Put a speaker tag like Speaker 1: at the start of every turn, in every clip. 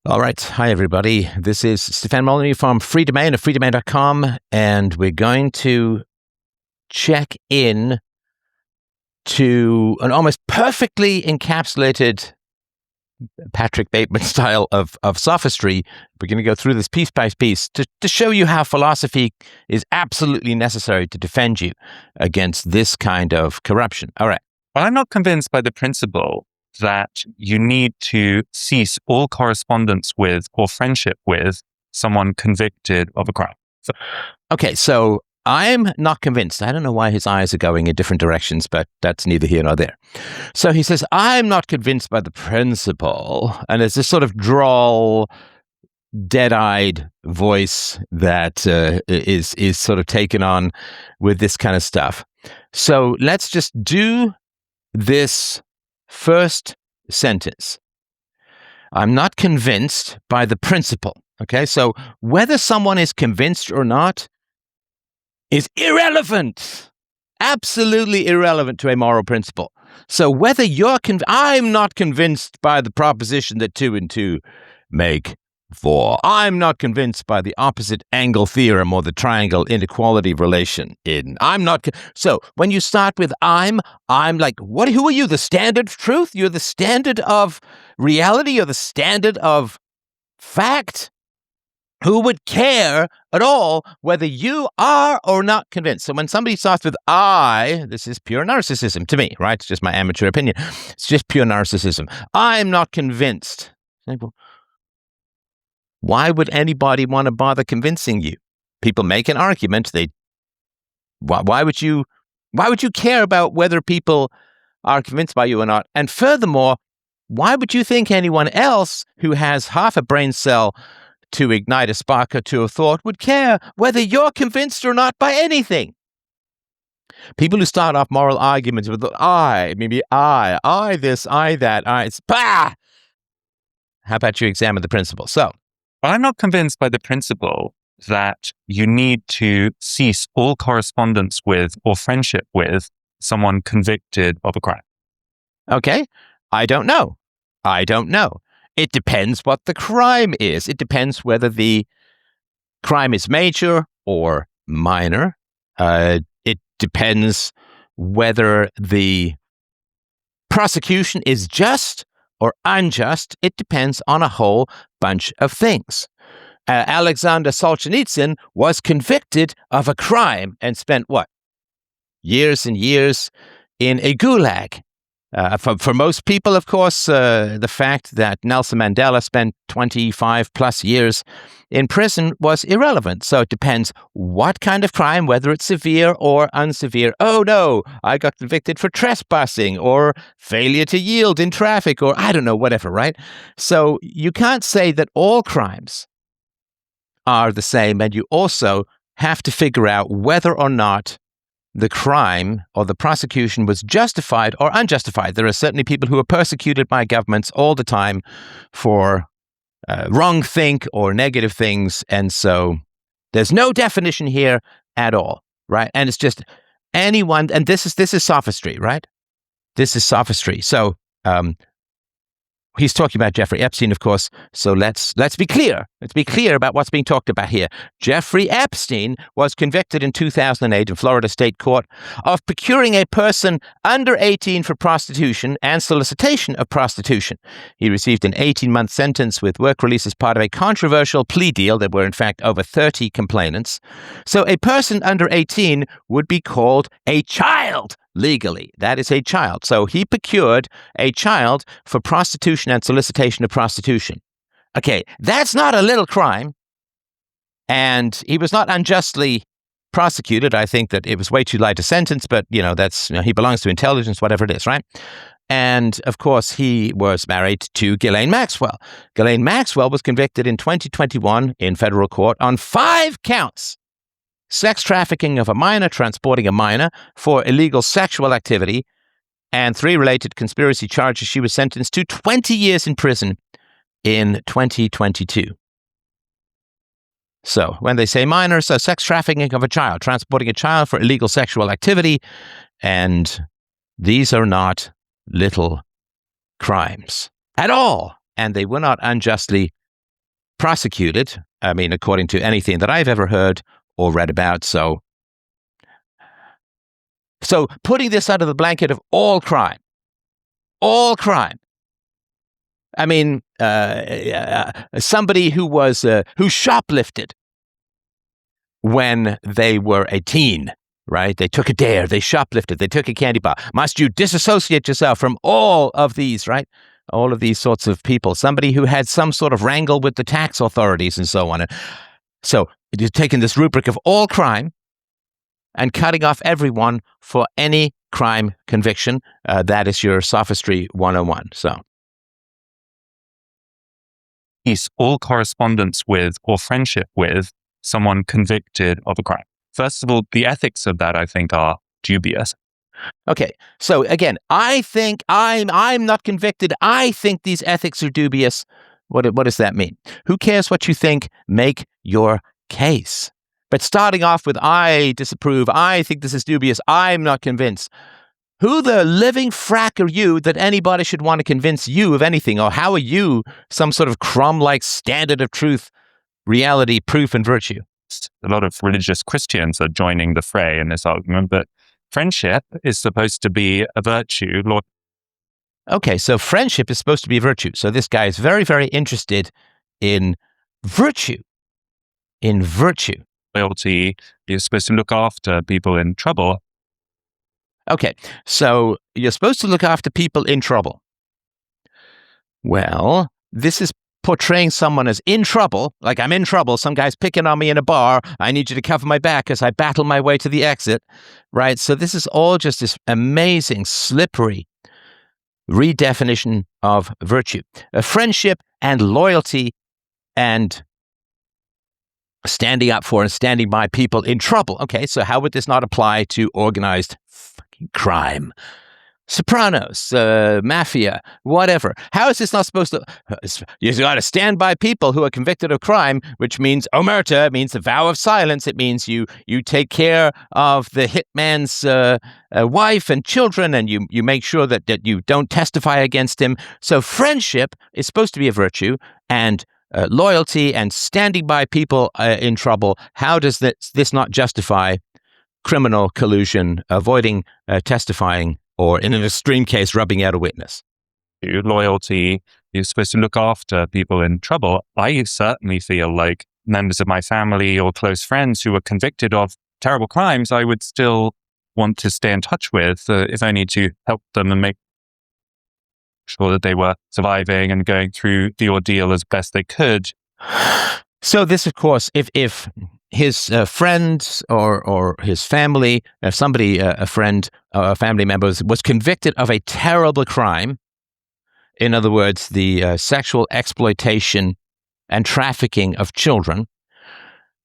Speaker 1: All right. Hi, everybody. This is Stefan Molyneux from Free Domain of freedomain.com, and we're going to check in to an almost perfectly encapsulated Patrick Bateman style of sophistry. We're going to go through this piece by piece to show you how philosophy is absolutely necessary to defend you against this kind of corruption. All right.
Speaker 2: But I'm not convinced by the principle that you need to cease all correspondence with or friendship with someone convicted of a crime.
Speaker 1: So I'm not convinced. I don't know why his eyes are going in different directions, but that's neither here nor there. So he says, I'm not convinced by the principle. And there's this sort of drawl, dead-eyed voice that is sort of taken on with this kind of stuff. So let's just do this first sentence. I'm not convinced by the principle. Okay, so whether someone is convinced or not is irrelevant, absolutely irrelevant to a moral principle. So whether you're I'm not convinced by the proposition that 2 and 2 make 4. I'm not convinced by the opposite angle theorem or the triangle inequality relation. So when you start with I'm like, what? Who are you? The standard of truth? You're the standard of reality? You're the standard of fact? Who would care at all whether you are or not convinced? So when somebody starts with this is pure narcissism to me, right? It's just my amateur opinion. It's just pure narcissism. I'm not convinced. Why would anybody want to bother convincing you? People make an argument. Why would you care about whether people are convinced by you or not? And furthermore, why would you think anyone else who has half a brain cell to ignite a spark or to a thought would care whether you're convinced or not by anything? People who start off moral arguments with I this, I that, it's bah! How about you examine the principle? So,
Speaker 2: but I'm not convinced by the principle that you need to cease all correspondence with or friendship with someone convicted of a crime.
Speaker 1: Okay, I don't know. It depends what the crime is. It depends whether the crime is major or minor. It depends whether the prosecution is just or unjust. It depends on a whole bunch of things. Alexander Solzhenitsyn was convicted of a crime and spent, years and years in a gulag. For most people, of course, the fact that Nelson Mandela spent 25 plus years in prison was irrelevant. So it depends what kind of crime, whether it's severe or unsevere. Oh no, I got convicted for trespassing or failure to yield in traffic or I don't know, whatever, right? So you can't say that all crimes are the same, and you also have to figure out whether or not the crime or the prosecution was justified or unjustified. There are certainly people who are persecuted by governments all the time for wrong think or negative things. And so there's no definition here at all, right? And it's just anyone, and this is sophistry, right? This is sophistry. So he's talking about Jeffrey Epstein, of course. So let's be clear. Let's be clear about what's being talked about here. Jeffrey Epstein was convicted in 2008 in Florida State Court of procuring a person under 18 for prostitution and solicitation of prostitution. He received an 18-month sentence with work release as part of a controversial plea deal. There were, in fact, over 30 complainants. So a person under 18 would be called a child legally. That is a child. So he procured a child for prostitution and solicitation of prostitution. Okay, that's not a little crime. And he was not unjustly prosecuted. I think that it was way too light a sentence, but, he belongs to intelligence, whatever it is, right? And, of course, he was married to Ghislaine Maxwell. Ghislaine Maxwell was convicted in 2021 in federal court on 5 counts. Sex trafficking of a minor, transporting a minor for illegal sexual activity, and 3 related conspiracy charges. She was sentenced to 20 years in prison in 2022. So when they say minor, so sex trafficking of a child, transporting a child for illegal sexual activity, and these are not little crimes at all. And they were not unjustly prosecuted. I mean, according to anything that I've ever heard or read about. So putting this under the blanket of all crime. I mean, somebody who shoplifted when they were a teen, right? They took a dare, they shoplifted, they took a candy bar. Must you disassociate yourself from all of these, right? All of these sorts of people. Somebody who had some sort of wrangle with the tax authorities and so on. So you're taking this rubric of all crime and cutting off everyone for any crime conviction. That is your sophistry 101. So,
Speaker 2: all correspondence with or friendship with someone convicted of a crime. First of all, the ethics of that, I think, are dubious.
Speaker 1: Okay, so again, I think I'm not convicted. I think these ethics are dubious. What does that mean? Who cares what you think? Make your case. But starting off with, I disapprove, I think this is dubious, I'm not convinced. Who the living frack are you that anybody should want to convince you of anything? Or how are you some sort of crumb-like standard of truth, reality, proof, and virtue?
Speaker 2: A lot of religious Christians are joining the fray in this argument, but friendship is supposed to be a virtue.
Speaker 1: Okay, so friendship is supposed to be a virtue. So this guy is very, very interested in virtue. In virtue.
Speaker 2: Loyalty, you're supposed to look after people in trouble.
Speaker 1: Okay, so you're supposed to look after people in trouble. Well, this is portraying someone as in trouble, like I'm in trouble, some guy's picking on me in a bar, I need you to cover my back as I battle my way to the exit, right? So this is all just this amazing, slippery redefinition of virtue. Friendship and loyalty and standing up for and standing by people in trouble. Okay, so how would this not apply to organized fucking crime? Sopranos, mafia, whatever. How is this not supposed to... You got to stand by people who are convicted of crime, which means omerta, means the vow of silence. It means you take care of the hitman's wife and children, and you make sure that you don't testify against him. So friendship is supposed to be a virtue, and loyalty and standing by people in trouble. How does this not justify criminal collusion, avoiding testifying, or in an extreme case, rubbing out a witness?
Speaker 2: Loyalty, you're supposed to look after people in trouble. I certainly feel like members of my family or close friends who were convicted of terrible crimes, I would still want to stay in touch with, if only to help them and make sure that they were surviving and going through the ordeal as best they could.
Speaker 1: So this, of course, if his friends or his family, somebody, a friend, a family member was convicted of a terrible crime, in other words, the sexual exploitation and trafficking of children,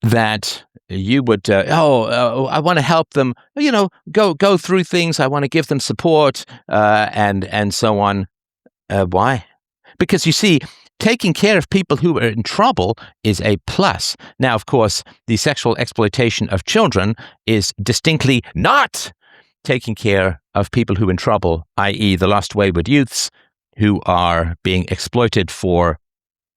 Speaker 1: that you would, I want to help them, go through things. I want to give them support and so on. Why? Because you see, taking care of people who are in trouble is a plus. Now, of course, the sexual exploitation of children is distinctly not taking care of people who are in trouble, i.e. the lost wayward youths who are being exploited for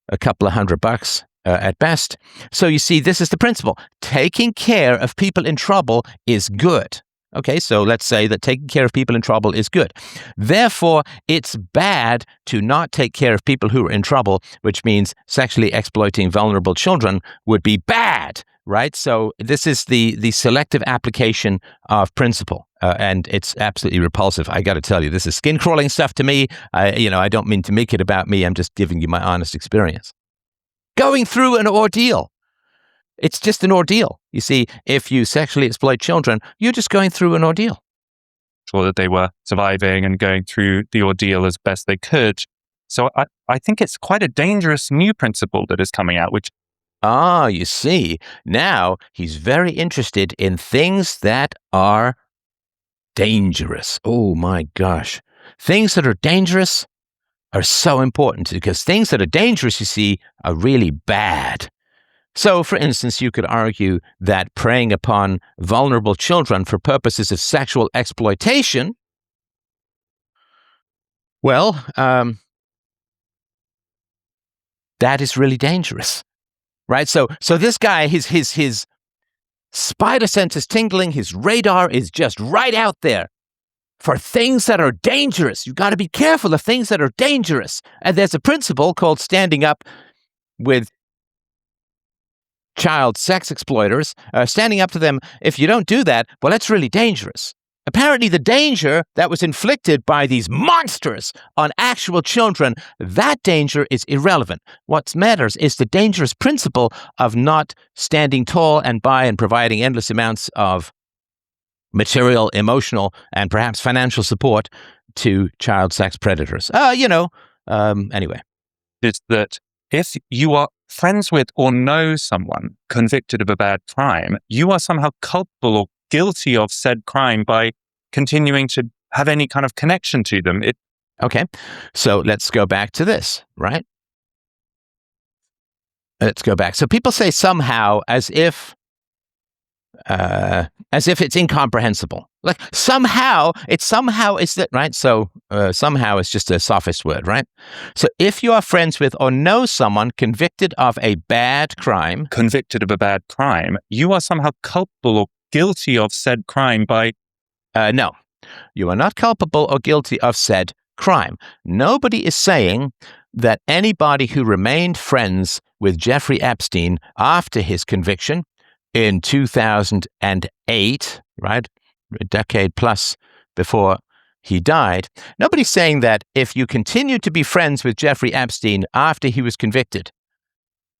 Speaker 1: a couple of $100 at best. So you see, this is the principle. Taking care of people in trouble is good. Okay, so let's say that taking care of people in trouble is good. Therefore, it's bad to not take care of people who are in trouble, which means sexually exploiting vulnerable children would be bad, right? So this is the selective application of principle, and it's absolutely repulsive. I got to tell you, this is skin-crawling stuff to me. I don't mean to make it about me. I'm just giving you my honest experience. Going through an ordeal. It's just an ordeal. You see, if you sexually exploit children, you're just going through an ordeal.
Speaker 2: Sure that they were surviving and going through the ordeal as best they could. So I think it's quite a dangerous new principle that is coming out, which...
Speaker 1: you see, now he's very interested in things that are dangerous. Oh my gosh. Things that are dangerous are so important because things that are dangerous, you see, are really bad. So, for instance, you could argue that preying upon vulnerable children for purposes of sexual exploitation, well, that is really dangerous, right? So this guy, his spider sense is tingling. His radar is just right out there for things that are dangerous. You got to be careful of things that are dangerous. And there's a principle called standing up with child sex exploiters, standing up to them. If you don't do that, well, that's really dangerous. Apparently, the danger that was inflicted by these monsters on actual children, that danger is irrelevant. What matters is the dangerous principle of not standing tall and by and providing endless amounts of material, emotional, and perhaps financial support to child sex predators. Anyway.
Speaker 2: Is that if you are friends with or know someone convicted of a bad crime, you are somehow culpable or guilty of said crime by continuing to have any kind of connection to them.
Speaker 1: Okay, so let's go back to this, right? Let's go back. So people say somehow as if it's incomprehensible. Like somehow is that, right? So somehow is just a sophist word, right? So if you are friends with or know someone convicted of a bad crime,
Speaker 2: you are somehow culpable or guilty of said crime by...
Speaker 1: No, you are not culpable or guilty of said crime. Nobody is saying that anybody who remained friends with Jeffrey Epstein after his conviction in 2008, right, a decade plus before he died, nobody's saying that if you continue to be friends with Jeffrey Epstein after he was convicted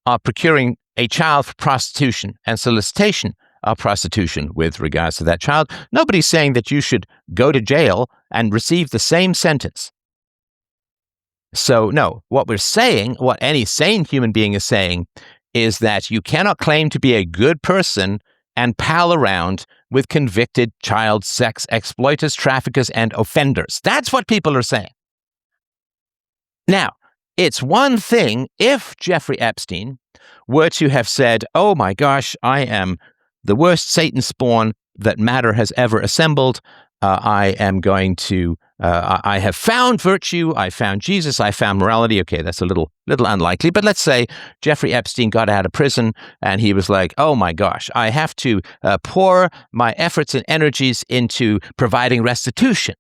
Speaker 1: of procuring a child for prostitution and solicitation of prostitution with regards to that child, nobody's saying that you should go to jail and receive the same sentence. So no, what we're saying, what any sane human being is saying, is that you cannot claim to be a good person and pal around with convicted child sex exploiters, traffickers, and offenders. That's what people are saying. Now, it's one thing if Jeffrey Epstein were to have said, oh my gosh, I am the worst Satan spawn that matter has ever assembled. I have found virtue, I found Jesus, I found morality. Okay, that's a little unlikely, but let's say Jeffrey Epstein got out of prison and he was like, oh my gosh, I have to pour my efforts and energies into providing restitution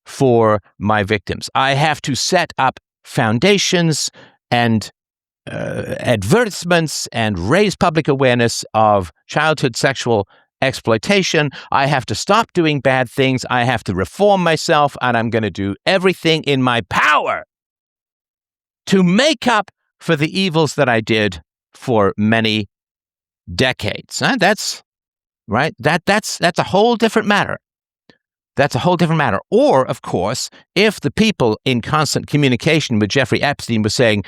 Speaker 1: for my victims. I have to set up foundations and advertisements and raise public awareness of childhood sexual exploitation. I have to stop doing bad things. I have to reform myself, and I'm going to do everything in my power to make up for the evils that I did for many decades. That's right. That's a whole different matter. That's a whole different matter. Or, of course, if the people in constant communication with Jeffrey Epstein were saying,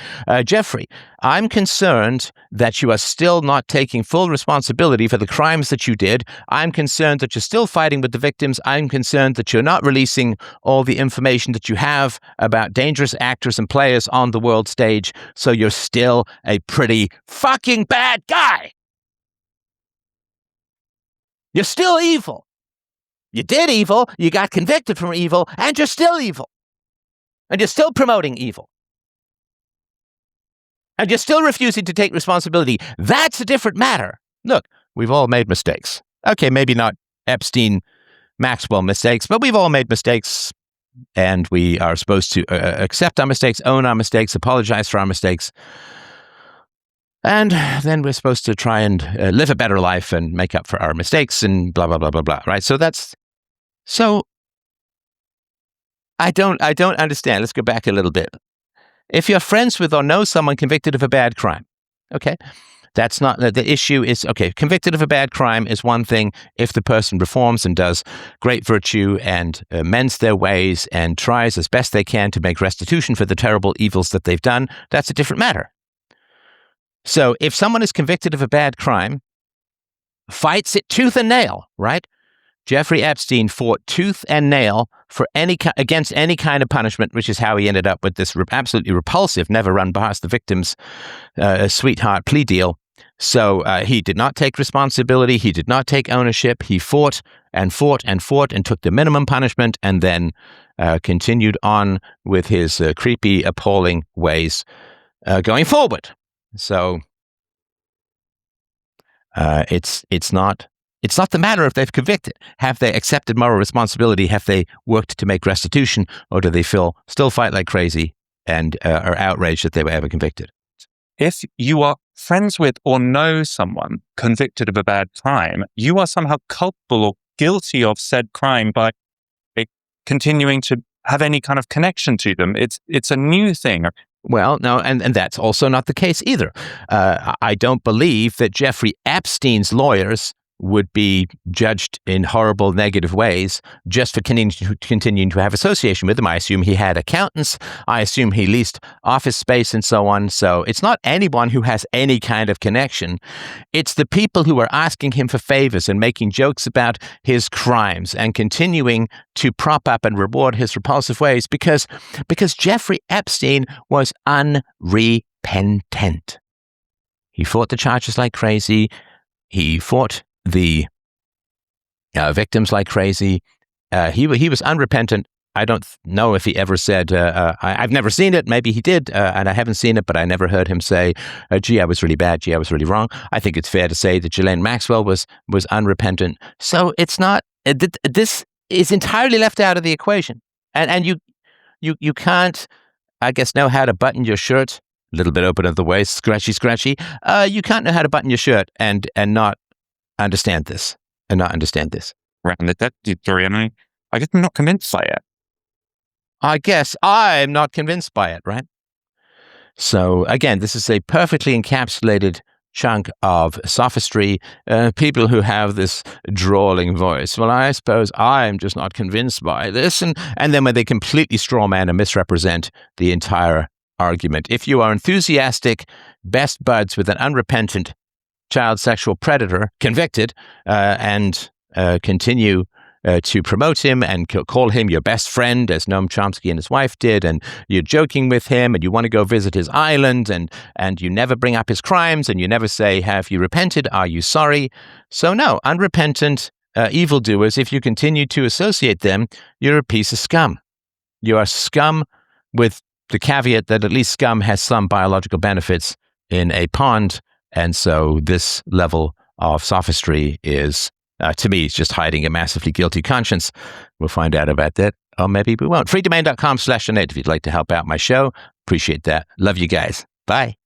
Speaker 1: Jeffrey, I'm concerned that you are still not taking full responsibility for the crimes that you did. I'm concerned that you're still fighting with the victims. I'm concerned that you're not releasing all the information that you have about dangerous actors and players on the world stage. So you're still a pretty fucking bad guy. You're still evil. You did evil, you got convicted from evil, and you're still evil. And you're still promoting evil. And you're still refusing to take responsibility. That's a different matter. Look, we've all made mistakes. Okay, maybe not Epstein, Maxwell mistakes, but we've all made mistakes, and we are supposed to accept our mistakes, own our mistakes, apologize for our mistakes. And then we're supposed to try and live a better life and make up for our mistakes and blah, blah, blah, blah, blah, right? So I don't understand. Let's go back a little bit. If you're friends with or know someone convicted of a bad crime, okay, that's not, the issue is, okay, convicted of a bad crime is one thing. If the person reforms and does great virtue and mends their ways and tries as best they can to make restitution for the terrible evils that they've done, that's a different matter. So if someone is convicted of a bad crime, fights it tooth and nail, right? Jeffrey Epstein fought tooth and nail for against any kind of punishment, which is how he ended up with this absolutely repulsive, never run past the victim's sweetheart plea deal. So he did not take responsibility. He did not take ownership. He fought and fought and fought and took the minimum punishment and then continued on with his creepy, appalling ways going forward. So it's not the matter if they've convicted. Have they accepted moral responsibility? Have they worked to make restitution, or do they still fight like crazy and are outraged that they were ever convicted?
Speaker 2: If you are friends with or know someone convicted of a bad crime, you are somehow culpable or guilty of said crime by continuing to have any kind of connection to them. It's a new thing.
Speaker 1: Well, no, and that's also not the case either. I don't believe that Jeffrey Epstein's lawyers would be judged in horrible, negative ways just for continuing to have association with him. I assume he had accountants. I assume he leased office space and so on. So it's not anyone who has any kind of connection. It's the people who are asking him for favors and making jokes about his crimes and continuing to prop up and reward his repulsive ways because Jeffrey Epstein was unrepentant. He fought the charges like crazy. He fought the victims like crazy. He was unrepentant. I don't know if he ever said, I've never seen it. Maybe he did, and I haven't seen it, but I never heard him say, gee, I was really bad. Gee, I was really wrong. I think it's fair to say that Ghislaine Maxwell was unrepentant. So it's not, this is entirely left out of the equation. And you can't, I guess, know how to button your shirt, a little bit open at the waist, scratchy. You can't know how to button your shirt and not understand this.
Speaker 2: Right, and that story, and I guess I'm not convinced by it.
Speaker 1: I guess I'm not convinced by it, right? So again, this is a perfectly encapsulated chunk of sophistry. People who have this drawling voice. Well, I suppose I'm just not convinced by this, and then when they completely strawman and misrepresent the entire argument. If you are enthusiastic, best buds with an unrepentant child sexual predator convicted and continue to promote him and call him your best friend, as Noam Chomsky and his wife did, and you're joking with him and you want to go visit his island and you never bring up his crimes and you never say, have you repented? Are you sorry? So no, unrepentant evildoers, if you continue to associate them, you're a piece of scum. You are scum, with the caveat that at least scum has some biological benefits in a pond. And so this level of sophistry is, to me, it's just hiding a massively guilty conscience. We'll find out about that, or maybe we won't. freedomain.com/donate if you'd like to help out my show. Appreciate that. Love you guys. Bye.